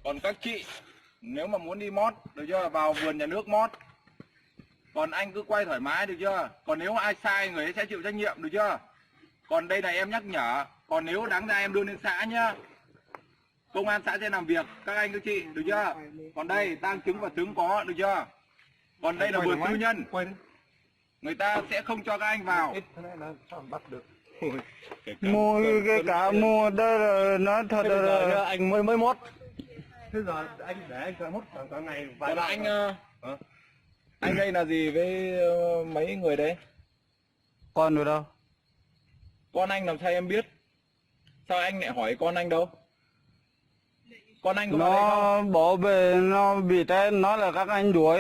Còn các chị nếu mà muốn đi mót được chưa, vào vườn nhà nước mót. Còn anh cứ quay thoải mái được chưa. Còn nếu ai sai người ấy sẽ chịu trách nhiệm được chưa. Còn đây này em nhắc nhở. Còn nếu đáng ra em đưa lên xã nhá, công an xã sẽ làm việc các anh các chị được chưa. Còn đây tang chứng và chứng có được chưa. Còn đây là vườn tư nhân, người ta sẽ không cho các anh vào. Mua cái cả mua đây là nói thật là anh mới mót. Thế giờ anh để anh cho mót cả ngày vài Còn anh đây là gì với mấy người đấy? con rồi đâu. Con anh làm sao em biết? Sao anh lại hỏi con anh đâu? Con anh có vào đây Nó không? bỏ về nó bị té, nói là các anh đuổi.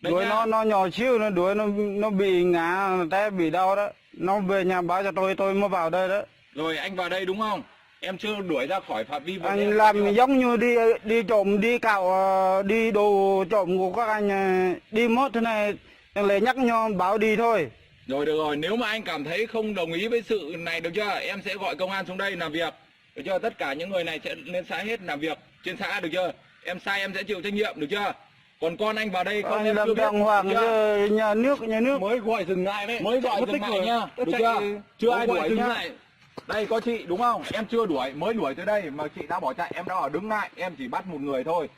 Đấy Đuổi nhá. nó nhỏ xíu, nó đuổi nó bị ngã té bị đau đó. Nó về nhà báo cho tôi mới vào đây đó. Rồi anh vào đây đúng không? Em chưa đuổi ra khỏi phạm vi vườn Anh em làm chưa? giống như đi trộm, đi cạo, đi đồ trộm của các anh, đi mốt thế này lại nhắc nhau báo đi thôi. Rồi được rồi, nếu mà anh cảm thấy không đồng ý với sự này được chưa? Em sẽ gọi công an xuống đây làm việc. Được chưa? Tất cả những người này sẽ lên xã hết làm việc trên xã được chưa? Em sai em sẽ chịu trách nhiệm được chưa? Còn con anh vào đây không Anh em chưa làm biết. đàng hoàng được chưa? chứ, nhà nước mới gọi dừng lại đấy. Mới gọi dừng lại nhá, được chưa? Chưa ai đuổi nhá. lại. Đây có chị đúng không? Em chưa đuổi, mới đuổi tới đây mà chị đã bỏ chạy, em đã ở đứng lại, em chỉ bắt một người thôi.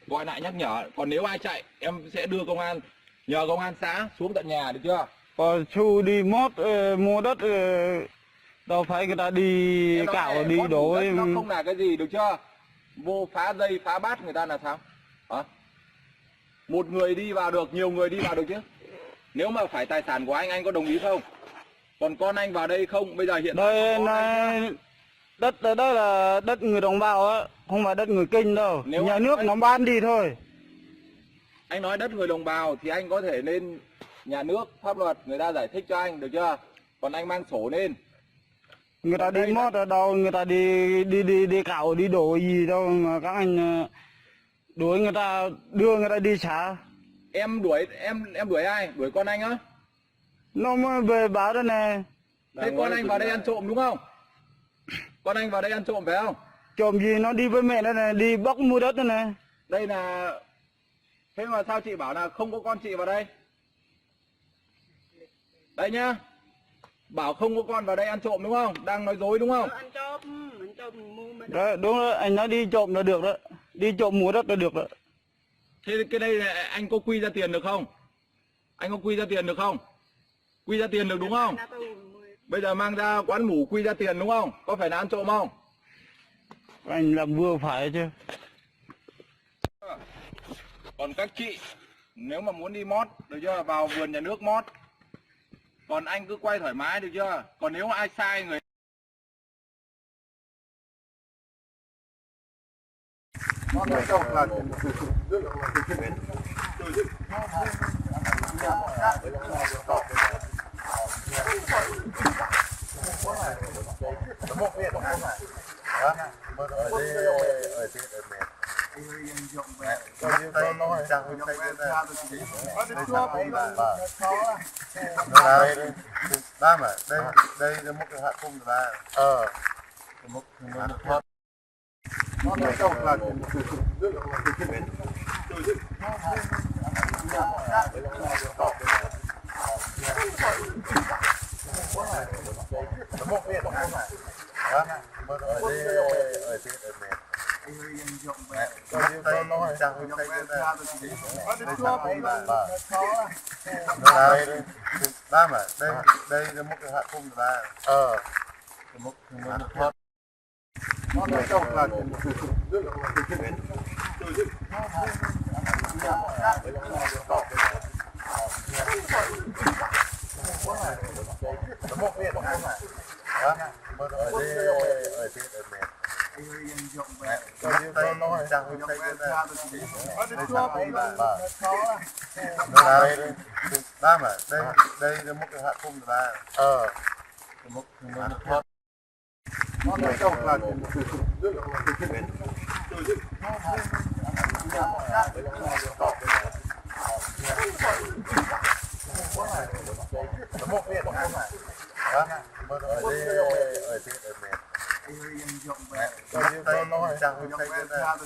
Gọi lại nhắc nhở, còn nếu ai chạy em sẽ đưa công an, nhờ công an xã xuống tận nhà được chưa? Còn Chu đi mót mua đất, đâu phải người ta đi Em nói cạo này, đi mót đổ. đất nó không là cái gì được chưa? Vô phá dây phá bát người ta là sao? Hả? Một người đi vào được, nhiều người đi vào được chứ. Nếu mà phải tài sản của anh có đồng ý không? Còn con anh vào đây không? Bây giờ hiện tại Đây có anh nhá. đất ở đó là đất người đồng bào á, không phải đất người Kinh đâu. Nếu Nhà anh nước nói- nó bán đi thôi. Anh nói đất người đồng bào thì anh có thể lên nhà nước, pháp luật người ta giải thích cho anh được chưa? Còn anh mang sổ lên. Người ta Đây đi mót ở đâu, người ta đi cạo đi đổ gì đâu mà các anh đuổi người ta, đưa người ta đi xã. Em đuổi em đuổi ai? Đuổi con anh á? Nó mới về báo đây nè. Thế con anh vào đây ăn trộm đúng không? Con anh vào đây ăn trộm phải không? Trộm gì nó đi với mẹ đây này, đi bóc mua đất đây này. Đây là... Thế mà sao chị bảo là không có con chị vào đây? Đây nhá. Bảo không có con vào đây ăn trộm đúng không? Đang nói dối đúng không? Anh cho mình mua mấy Đấy, đúng đó, anh nói đi trộm là được đó. Đi trộm mua đất là được đó. Thế cái đây là anh có quy ra tiền được không? Anh có quy ra tiền được không? Quy ra tiền được đúng không? Bây giờ mang ra quán mủ quy ra tiền đúng không? Có phải là ăn trộm không? Anh làm vừa phải chứ. Còn các chị nếu mà muốn đi mót được chưa, vào vườn nhà nước mót. Còn anh cứ quay thoải mái được chưa. Còn nếu ai sai người ba mà đây là một cái hạ cung của ba một nó trồng là ba mà đây là một cái hạ cung của ba một nó trồng là ba mà đây là một cái hạ cung của ba một nó trồng là đây nó chẳng thấy cái này đây hạ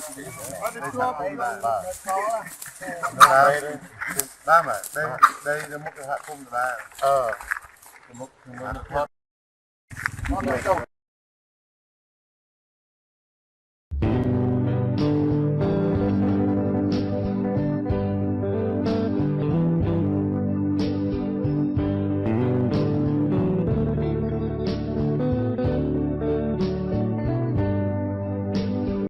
cung là ba mà đây là một cái hạ cung là ba một